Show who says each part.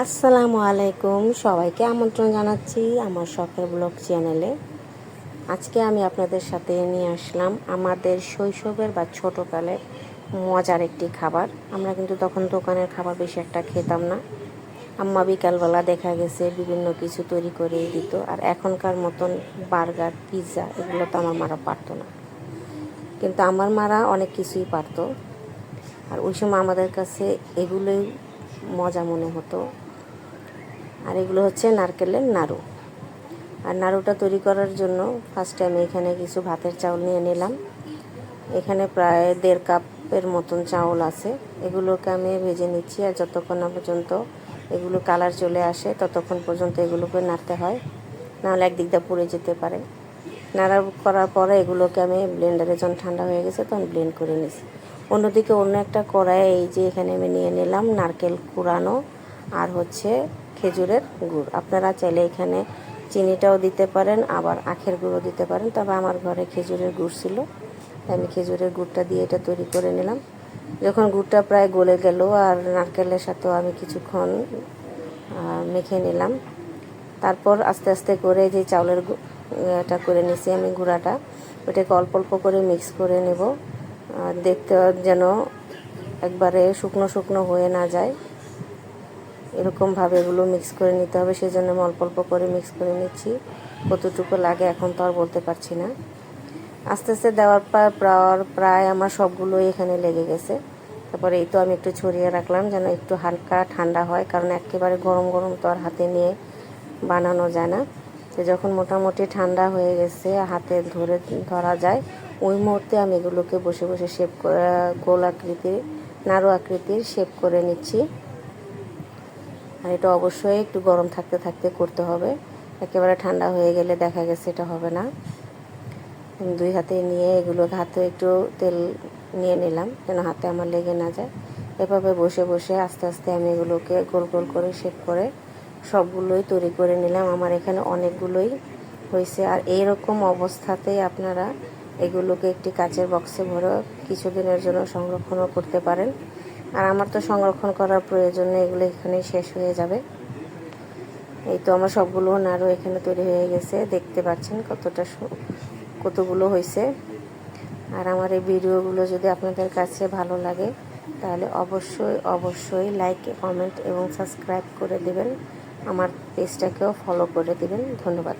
Speaker 1: আসসালামু আলাইকুম, সবাইকে আমন্ত্রণ জানাচ্ছি আমার শখের ব্লগ চ্যানেলে। আজকে আমি আপনাদের সাথে নিয়ে আসলাম আমাদের শৈশবের বা ছোটোকালের মজার একটি খাবার। আমরা কিন্তু তখন দোকানের খাবার বেশি একটা খেতাম না। আম্মা বিকালবেলা দেখা গেছে বিভিন্ন কিছু তৈরি করে দিত, আর এখনকার মতন বার্গার, পিৎজা এগুলো তো আমার মারা পারতো না, কিন্তু আমার মারা অনেক কিছুই পারতো। আর ওই সময় আমাদের কাছে এগুলোই মজা মনে হতো। আর এগুলো হচ্ছে নারকেলের নাড়ু। আর নাড়ুটা তৈরি করার জন্য ফার্স্টে আমি এখানে কিছু ভাতের চাউল নিয়ে নিলাম। এখানে প্রায় 1.5 কাপের মতন চাউল আছে। এগুলোকে আমি ভেজে নিচ্ছি, আর যতক্ষণ না পর্যন্ত এগুলো কালার চলে আসে ততক্ষণ পর্যন্ত এগুলোকে নাড়তে হয়, নাহলে একদিক দিয়ে পুড়ে যেতে পারে। নাড়া করার পরে এগুলোকে আমি ব্লেন্ডারে যখন ঠান্ডা হয়ে গেছে তখন ব্লেন্ড করে নিছি। অন্যদিকে অন্য একটা কড়াইয়ে এই যে এখানে আমি নিয়ে নিলাম নারকেল কুড়ানো আর হচ্ছে খেজুরের গুড়। আপনারা চাইলে এখানে চিনিটাও দিতে পারেন, আবার আখের গুঁড়ও দিতে পারেন, তবে আমার ঘরে খেজুরের গুড় ছিল, তাই আমি খেজুরের গুড়টা দিয়ে এটা তৈরি করে নিলাম। যখন গুড়টা প্রায় গলে গেল আর নারকেলের সাথেও আমি কিছুক্ষণ মেখে নিলাম, তারপর আস্তে আস্তে করে যে চাউলের এটা করে নিছি আমি গুঁড়াটা, ওটাকে অল্প অল্প করে মিক্স করে নেব। দেখতে যেন একবারে শুকনো শুকনো হয়ে না যায়, এরকমভাবে এগুলো মিক্স করে নিতে হবে। সেই জন্য আমি অল্প অল্প করে মিক্স করে নিচ্ছি। কতটুকু লাগে এখন তো আর বলতে পারছি না। আস্তে আস্তে দেওয়ার পর প্রায় আমার সবগুলোই এখানে লেগে গেছে। তারপরে এই তো আমি একটু ছড়িয়ে রাখলাম যেন একটু হালকা ঠান্ডা হয়, কারণ একেবারে গরম গরম তো আর হাতে নিয়ে বানানো যায় না। তো যখন মোটামুটি ঠান্ডা হয়ে গেছে, হাতে ধরা যায়, ওই মুহূর্তে আমি এগুলোকে বসে বসে শেপ করে গোল আকৃতির নাড়ু আকৃতির শেপ করে নিচ্ছি। আর এটা অবশ্যই একটু গরম থাকতে থাকতে করতে হবে, একেবারে ঠান্ডা হয়ে গেলে দেখা গেছে এটা হবে না। দুই হাতে নিয়ে এগুলোকে হাতে একটু তেল নিয়ে নিলাম যেন হাতে আমার লেগে না যায়। এভাবে বসে বসে আস্তে আস্তে আমি এগুলোকে গোল গোল করে শেপ করে সবগুলোই তৈরি করে নিলাম। আমার এখানে অনেকগুলোই হয়েছে। আর এইরকম অবস্থাতেই আপনারা এগুলোকে একটি কাচের বক্সে ভরে কিছুদিনের জন্য সংরক্ষণও করতে পারেন। আর আমার তো সংরক্ষণ করার প্রয়োজন নেই, এগুলো এখানেই শেষ হয়ে যাবে। এই তো আমার সবগুলো নাড়ু এখানে তৈরি হয়ে গেছে, দেখতে পাচ্ছেন কতগুলো হয়েছে। আর আমার এই ভিডিওগুলো যদি আপনাদের কাছে ভালো লাগে তাহলে অবশ্যই অবশ্যই লাইক, কমেন্ট এবং সাবস্ক্রাইব করে দেবেন। আমার পেজটাকেও ফলো করে দেবেন। ধন্যবাদ।